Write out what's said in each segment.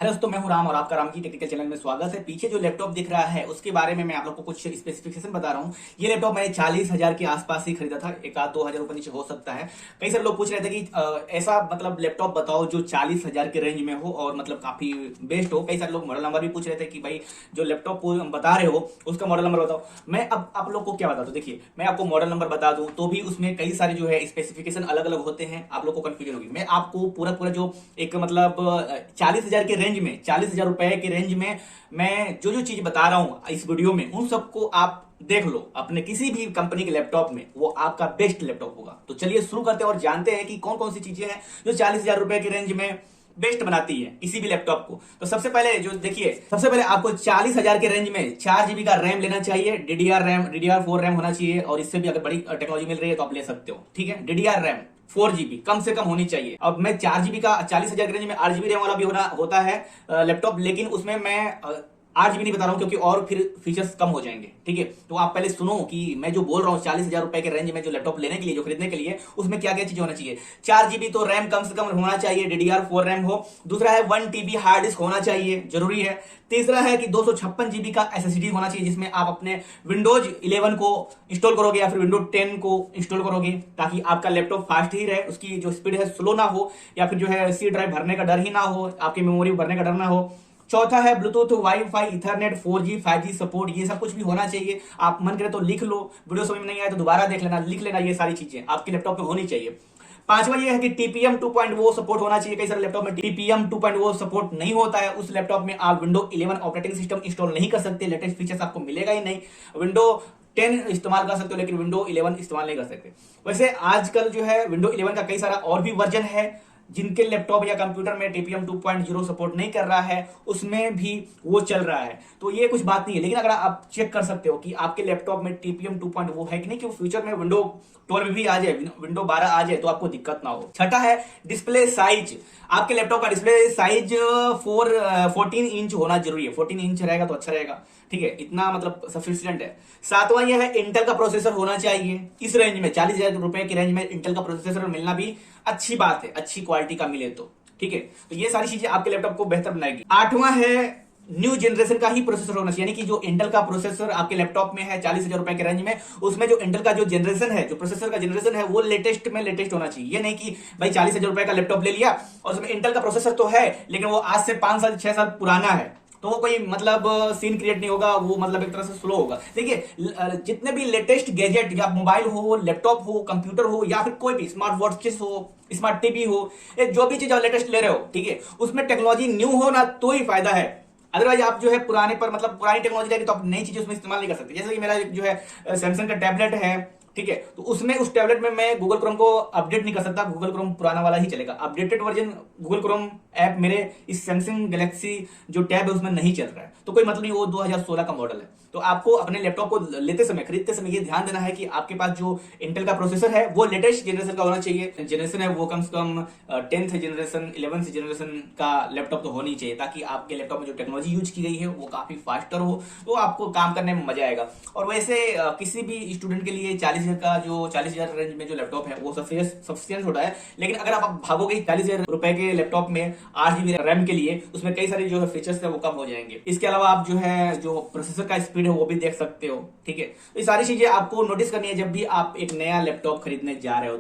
Hello दोस्तों, मैं हूं राम और आपका राम की टेक्निकल चैनल में स्वागत है। पीछे जो लैपटॉप दिख रहा है उसके बारे में मैं आप लोग को कुछ स्पेसिफिकेशन बता रहा हूं। ये लैपटॉप मैंने 40,000 के आसपास ही खरीदा था, एक आध 2,000 ऊपर नीचे हो सकता है। कई सारे लोग पूछ रहे थे कि ऐसा मतलब लैपटॉप बताओ जो 40,000 के रेंज में हो और मतलब काफी बेस्ट हो। कई सारे लोग मॉडल नंबर भी पूछ रहे थे कि भाई जो लैपटॉप बता रहे हो उसका मॉडल नंबर बताओ। मैं अब आप लोग को क्या बता दूं, देखिए मैं आपको मॉडल नंबर बता दूं तो भी उसमें कई सारे जो है स्पेसिफिकेशन अलग अलग होते हैं, आप लोग को कंफ्यूजन होगी। मैं आपको पूरा पूरा जो एक मतलब 40,000 के रेंज में, 40,000 रुपए के रेंज में मैं जो जो चीज बता रहा हूं इस वीडियो में, उन सबको आप देख लो अपने किसी भी कंपनी के लैपटॉप में, वो आपका बेस्ट लैपटॉप होगा। तो चलिए शुरू करते हैं और जानते हैं कि कौन कौन सी चीजें हैं जो 40,000 रुपए के रेंज में बेस्ट बनाती है किसी भी लैपटॉप को। तो सबसे पहले जो देखिए, सबसे पहले आपको 40,000 के रेंज में 4 GB का रैम लेना चाहिए। DDR4 रैम होना चाहिए, और इससे भी अगर बड़ी टेक्नोलॉजी मिल रही है तो आप ले सकते हो। ठीक है, DDR रैम 4 GB कम से कम होनी चाहिए। अब मैं 4 GB का 40,000 के रेंज में 8 GB रैम वाला भी होता है लैपटॉप, लेकिन उसमें मैं 8 GB नहीं बता रहा हूं क्योंकि और फिर फीचर्स कम हो जाएंगे। ठीक है, तो आप पहले सुनो कि मैं जो बोल रहा हूँ 40,000 रुपए के रेंज में जो लैपटॉप लेने के लिए, जो खरीदने के लिए, उसमें क्या क्या चीजें होना चाहिए। 4 GB तो रैम कम से कम होना चाहिए, DDR4 रैम हो। दूसरा है 1 TB हार्ड डिस्क होना चाहिए, जरूरी है। तीसरा है कि 256 GB का SSD होना चाहिए, जिसमें आप अपने विंडोज 11 को इंस्टॉल करोगे या फिर विंडोज 10 को इंस्टॉल करोगे, ताकि आपका लैपटॉप फास्ट ही रहे, उसकी जो स्पीड है स्लो ना हो, या फिर जो है सी ड्राइव भरने का डर ही ना हो, आपकी मेमोरी भरने का डर ना हो। चौथा है Bluetooth, wifi, Ethernet, 4G 5G support, ये सब कुछ भी होना चाहिए। आप मन करे तो लिख लो, वीडियो समझ में नहीं आया तो दोबारा देख लेना, लिख लेना, ये सारी चीजें आपके लैपटॉप में होनी चाहिए। पांचवा ये है कि TPM 2.0 सपोर्ट होना चाहिए। कई सारे लैपटॉप में TPM 2.0 सपोर्ट नहीं होता है, उस लैपटॉप में आप विंडो 11 ऑपरेटिंग सिस्टम इंस्टॉल नहीं कर सकते, लेटेस्ट फीचर्स आपको मिलेगा ही नहीं। विंडो 10 इस्तेमाल कर सकते हो लेकिन विंडो 11 इस्तेमाल नहीं कर सकते। वैसे आजकल जो है विंडो 11 का कई सारा और भी वर्जन है, जिनके लैपटॉप या कंप्यूटर में TPM 2.0 सपोर्ट नहीं कर रहा है उसमें भी वो चल रहा है, तो ये कुछ बात नहीं है। लेकिन अगर आप चेक कर सकते हो कि आपके लैपटॉप में TPM 2.0 है कि नहीं, कि फ्यूचर में विंडो 12 भी आ जाए, विंडो 12 आ जाए तो आपको दिक्कत ना हो। छठा है डिस्प्ले साइज। आपके लैपटॉप का डिस्प्ले साइज 14 इंच होना जरूरी है। 14 इंच रहेगा तो अच्छा रहेगा। ठीक है, इतना मतलब सफिशियंट है। सातवां यह है इंटेल का प्रोसेसर होना चाहिए। इस रेंज में 40,000 रुपए की रेंज में इंटेल का प्रोसेसर मिलना भी अच्छी बात है, अच्छी क्वालिटी का मिले तो। ठीक है, तो ये सारी चीजें आपके लैपटॉप को बेहतर बनाएगी। आठवां है न्यू जनरेशन का ही प्रोसेसर होना चाहिए, यानी कि जो इंटेल का प्रोसेसर आपके लैपटॉप में है 40,000 रुपए के रेंज में, उसमें जो इंटेल का जो जनरेशन है, जो प्रोसेसर का जनरेशन है, वो लेटेस्ट में लेटेस्ट होना चाहिए। ये नहीं कि भाई 40,000 रुपए का लैपटॉप ले लिया और उसमें इंटेल का प्रोसेसर तो है लेकिन वो आज से 5 साल 6 साल पुराना है, तो वो कोई मतलब सीन क्रिएट नहीं होगा, वो मतलब एक तरह से स्लो होगा। देखिए जितने भी लेटेस्ट गैजेट, या मोबाइल हो, लैपटॉप हो, कंप्यूटर हो, या फिर कोई भी स्मार्ट वॉचेस हो, स्मार्ट टीवी हो, जो भी चीज आप लेटेस्ट ले रहे हो, ठीक है, उसमें टेक्नोलॉजी न्यू हो ना तो ही फायदा है। अदरवाइज आप जो है पुराने पर मतलब पुरानी टेक्नोलॉजी लेके तो आप नई चीजें उसमें इस्तेमाल नहीं कर सकते। जैसे कि मेरा जो है सैमसंग का टैबलेट है, ठीक है, तो उसमें उस टैबलेट में मैं गूगल क्रोम को अपडेट नहीं कर सकता, गूगल क्रोम पुराना वाला ही चलेगा। Updated version Google Chrome app मेरे इस सैमसंग गैलेक्सी जो टैब है उसमें नहीं चल रहा है, तो कोई मतलब नहीं, वो 2016 का मॉडल है। तो आपको अपने लैपटॉप को लेते समय, खरीदते समय ये ध्यान देना है कि आपके पास जो इंटेल का प्रोसेसर है वो लेटेस्ट जनरेशन का होना चाहिए। जनरेशन है वो कम से कम 10th जनरेशन, 11th जनरेशन का लैपटॉप तो होनी चाहिए, ताकि आपके लैपटॉप में जो टेक्नोलॉजी यूज की गई है वो काफी फास्टर हो, तो आपको काम करने में मजा आएगा। और वैसे किसी भी स्टूडेंट के लिए 40,000 का जो 40,000 रेंज में जो लैपटॉप है वो सफिशियंट होता है। लेकिन अगर आप भागोगे 40,000 रुपए के लैपटॉप में 8 GB रैम के लिए, उसमें कई सारे जो है फीचर्स है वो कम हो जाएंगे। इसके अलावा आप जो है जो प्रोसेसर का स्पीड है वो भी देख सकते हो। ठीक है, तो ये सारी चीजें आपको नोटिस करनी है जब भी आप एक नया लैपटॉप खरीदने जा रहे हो।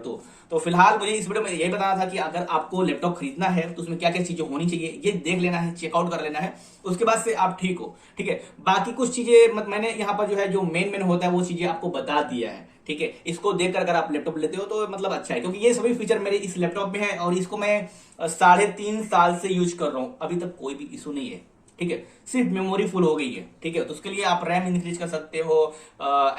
तो फिलहाल मुझे इस वीडियो में यही बताना था कि अगर आपको लैपटॉप खरीदना है तो उसमें क्या क्या चीजें होनी चाहिए, ये देख लेना है, चेकआउट कर लेना है, उसके बाद से आप ठीक हो। ठीक है, बाकी कुछ चीजें मैंने यहाँ पर जो है जो मेन होता है वो चीजें आपको बता दिया है। ठीक है, इसको देखकर अगर आप लैपटॉप लेते हो तो मतलब अच्छा है, क्योंकि ये सभी फीचर मेरे इस लैपटॉप में है और इसको मैं 3.5 साल से यूज कर रहा हूं, अभी तक कोई भी इशू नहीं है। ठीक है, सिर्फ मेमोरी फुल हो गई है। ठीक है, तो उसके लिए आप रैम इंक्रीज कर सकते हो,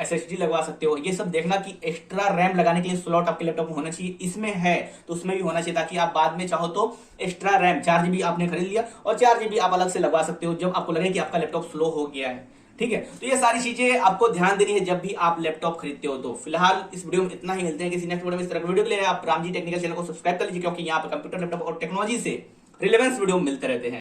SSD लगवा सकते हो। ये सब देखना कि एक्स्ट्रा रैम लगाने के लिए स्लॉट आपके लैपटॉप में होना चाहिए, इसमें है तो उसमें भी होना चाहिए, ताकि आप बाद में चाहो तो एक्स्ट्रा रैम 4 GB आपने खरीद लिया और 4 GB आप अलग से लगवा सकते हो जब आपको लगे कि आपका लैपटॉप स्लो हो गया है। ठीक है, तो ये सारी चीजें आपको ध्यान देनी है जब भी आप लैपटॉप खरीदते हो। तो फिलहाल इस वीडियो में इतना ही, मिलते हैं किसी नेक्स्ट वीडियो में। इस तरह वीडियो के लिए आप रामजी टेक्निकल चैनल को सब्सक्राइब कर लीजिए, क्योंकि यहाँ पे कंप्यूटर, लैपटॉप और टेक्नोलॉजी से रिलेवेंस वीडियो मिलते रहते हैं।